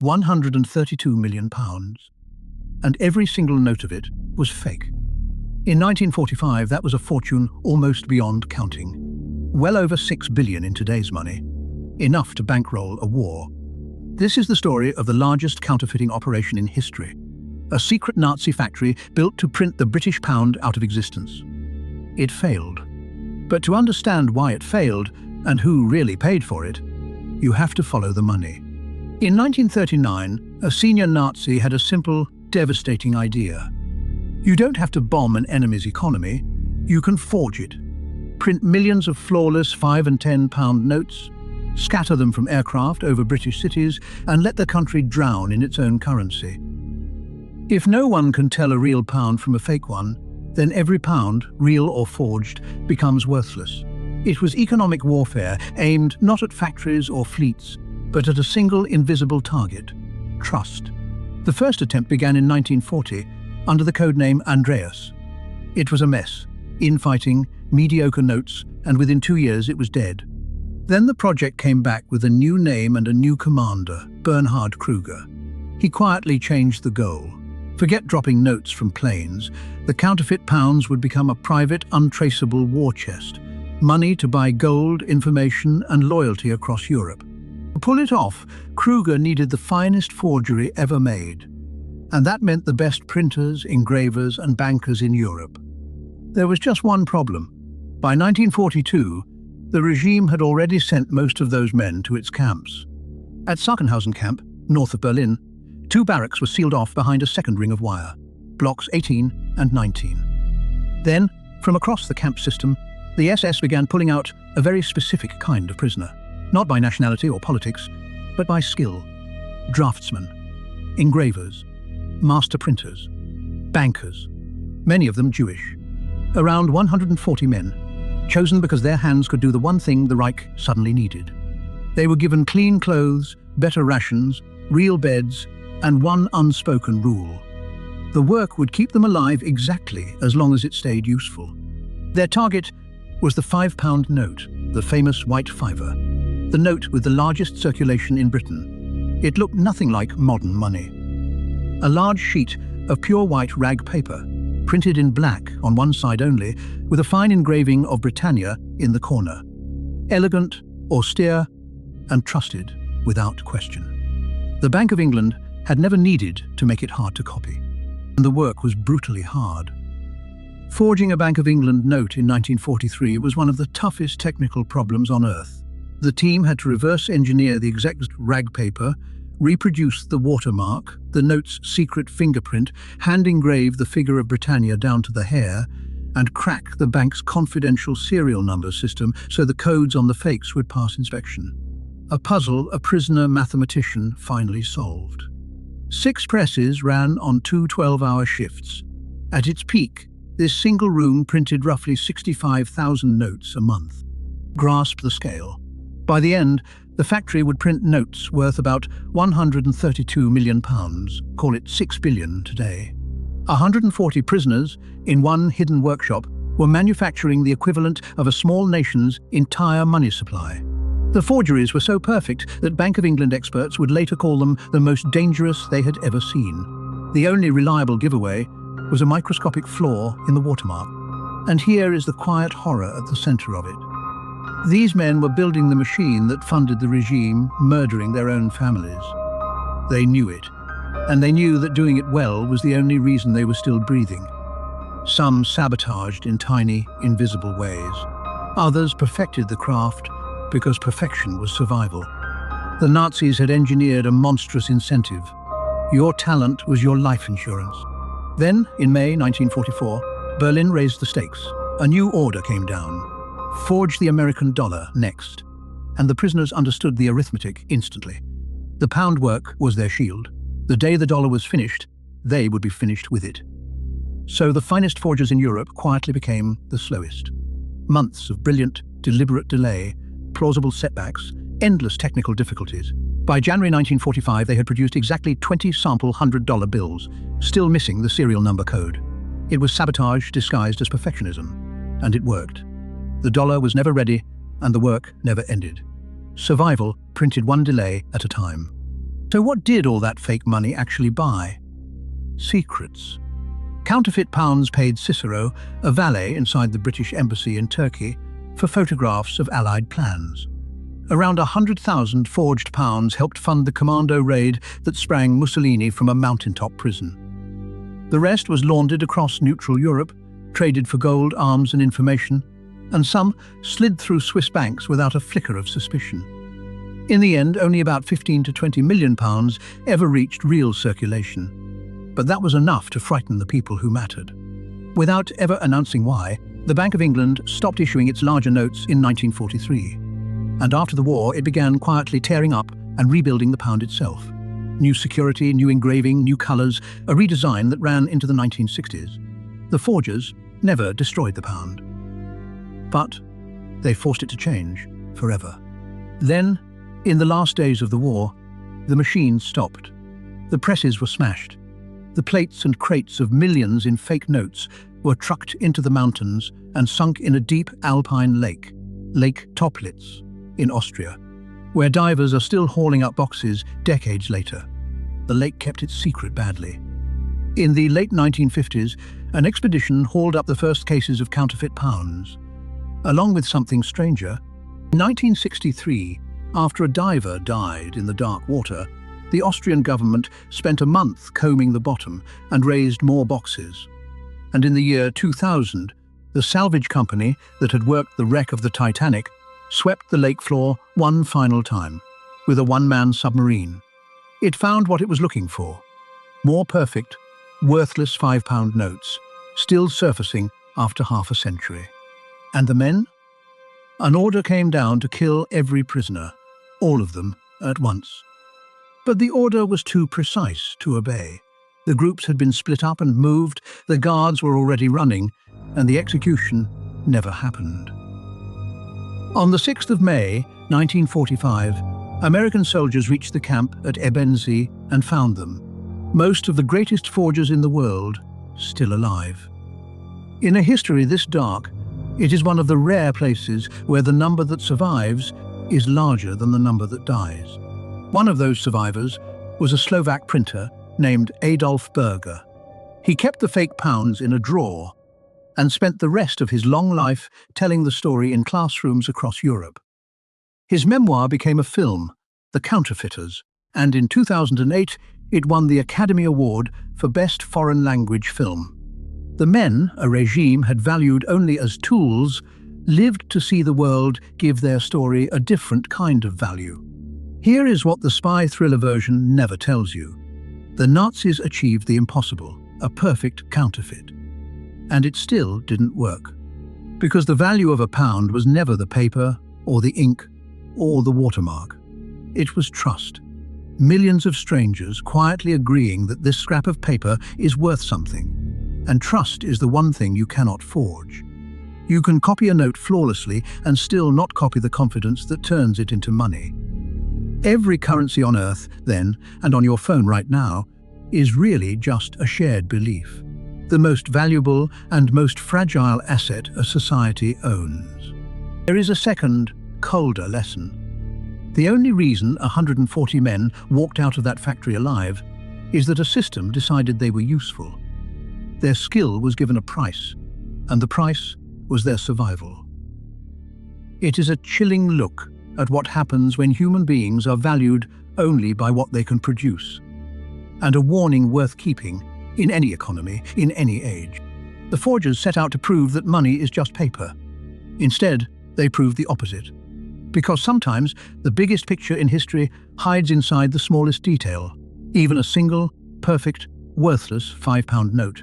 £132 million. And every single note of it was fake. In 1945, that was a fortune almost beyond counting. Well over 6 billion in today's money. Enough to bankroll a war. This is the story of the largest counterfeiting operation in history. A secret Nazi factory built to print the British pound out of existence. It failed. But to understand why it failed and who really paid for it, you have to follow the money. In 1939, a senior Nazi had a simple, devastating idea. You don't have to bomb an enemy's economy, you can forge it. Print millions of flawless £5 and £10 notes, scatter them from aircraft over British cities, and let the country drown in its own currency. If no one can tell a real pound from a fake one, then every pound, real or forged, becomes worthless. It was economic warfare aimed not at factories or fleets, but at a single invisible target: trust. The first attempt began in 1940 under the codename Andreas. It was a mess: infighting, mediocre notes, and within 2 years it was dead. Then the project came back with a new name and a new commander, Bernhard Krüger. He quietly changed the goal. Forget dropping notes from planes. The counterfeit pounds would become a private, untraceable war chest. Money to buy gold, information, and loyalty across Europe. To pull it off, Krueger needed the finest forgery ever made. And that meant the best printers, engravers, and bankers in Europe. There was just one problem. By 1942, the regime had already sent most of those men to its camps. At Sachsenhausen camp, north of Berlin, 2 barracks were sealed off behind a second ring of wire, blocks 18 and 19. Then, from across the camp system, the SS began pulling out a very specific kind of prisoner, not by nationality or politics, but by skill. Draftsmen, engravers, master printers, bankers, many of them Jewish. Around 140 men, chosen because their hands could do the one thing the Reich suddenly needed. They were given clean clothes, better rations, real beds, and one unspoken rule. The work would keep them alive exactly as long as it stayed useful. Their target was the £5 note, the famous white fiver, the note with the largest circulation in Britain. It looked nothing like modern money. A large sheet of pure white rag paper, printed in black on one side only, with a fine engraving of Britannia in the corner. Elegant, austere, and trusted without question. The Bank of England had never needed to make it hard to copy, and the work was brutally hard. Forging a Bank of England note in 1943 was one of the toughest technical problems on Earth. The team had to reverse engineer the exact rag paper, reproduce the watermark, the note's secret fingerprint, hand-engrave the figure of Britannia down to the hair, and crack the bank's confidential serial number system so the codes on the fakes would pass inspection. A puzzle a prisoner mathematician finally solved. 6 presses ran on 2 12-hour shifts. At its peak, this single room printed roughly 65,000 notes a month. Grasp the scale. By the end, the factory would print notes worth about £132 million, call it 6 billion today. 140 prisoners in one hidden workshop were manufacturing the equivalent of a small nation's entire money supply. The forgeries were so perfect that Bank of England experts would later call them the most dangerous they had ever seen. The only reliable giveaway was a microscopic flaw in the watermark. And here is the quiet horror at the center of it. These men were building the machine that funded the regime, murdering their own families. They knew it, and they knew that doing it well was the only reason they were still breathing. Some sabotaged in tiny, invisible ways. Others perfected the craft because perfection was survival. The Nazis had engineered a monstrous incentive. Your talent was your life insurance. Then, in May 1944, Berlin raised the stakes. A new order came down. Forge the American dollar next. And the prisoners understood the arithmetic instantly. The pound work was their shield. The day the dollar was finished, they would be finished with it. So the finest forgers in Europe quietly became the slowest. Months of brilliant, deliberate delay, plausible setbacks, endless technical difficulties. By January 1945, they had produced exactly 20 sample $100 bills, still missing the serial number code. It was sabotage disguised as perfectionism, and it worked. The dollar was never ready, and the work never ended. Survival printed one delay at a time. So what did all that fake money actually buy? Secrets. Counterfeit pounds paid Cicero, a valet inside the British Embassy in Turkey, for photographs of Allied plans. Around 100,000 forged pounds helped fund the commando raid that sprang Mussolini from a mountaintop prison. The rest was laundered across neutral Europe, traded for gold, arms and information, and some slid through Swiss banks without a flicker of suspicion. In the end, only about 15 to 20 million pounds ever reached real circulation. But that was enough to frighten the people who mattered. Without ever announcing why, the Bank of England stopped issuing its larger notes in 1943. And after the war, it began quietly tearing up and rebuilding the pound itself. New security, new engraving, new colours, a redesign that ran into the 1960s. The forgers never destroyed the pound. But they forced it to change forever. Then, in the last days of the war, the machines stopped. The presses were smashed. The plates and crates of millions in fake notes were trucked into the mountains and sunk in a deep Alpine lake, Lake Toplitz, in Austria, where divers are still hauling up boxes decades later. The lake kept its secret badly. In the late 1950s, an expedition hauled up the first cases of counterfeit pounds. Along with something stranger, in 1963, after a diver died in the dark water, the Austrian government spent a month combing the bottom and raised more boxes. And in the year 2000, the salvage company that had worked the wreck of the Titanic swept the lake floor one final time, with a one-man submarine. It found what it was looking for: more perfect, worthless £5 notes, still surfacing after half a century. And the men? An order came down to kill every prisoner, all of them at once. But the order was too precise to obey. The groups had been split up and moved, the guards were already running, and the execution never happened. On the 6th of May, 1945, American soldiers reached the camp at Ebensee and found them, most of the greatest forgers in the world, still alive. In a history this dark, it is one of the rare places where the number that survives is larger than the number that dies. One of those survivors was a Slovak printer named Adolf. He kept the fake pounds in a drawer and spent the rest of his long life telling the story in classrooms across Europe. His memoir became a film, The Counterfeiters, and in 2008 it won the Academy Award for Best Foreign Language Film. The men a regime had valued only as tools lived to see the world give their story a different kind of value. Here is what the spy thriller version never tells you. The Nazis achieved the impossible, a perfect counterfeit. And it still didn't work. Because the value of a pound was never the paper, or the ink, or the watermark. It was trust. Millions of strangers quietly agreeing that this scrap of paper is worth something. And trust is the one thing you cannot forge. You can copy a note flawlessly and still not copy the confidence that turns it into money. Every currency on Earth, then, and on your phone right now, is really just a shared belief. The most valuable and most fragile asset a society owns. There is a second, colder lesson. The only reason 140 men walked out of that factory alive is that a system decided they were useful. Their skill was given a price, and the price was their survival. It is a chilling look at what happens when human beings are valued only by what they can produce, and a warning worth keeping in any economy, in any age. The forgers set out to prove that money is just paper. Instead, they proved the opposite. Because sometimes the biggest picture in history hides inside the smallest detail. Even a single, perfect, worthless £5 note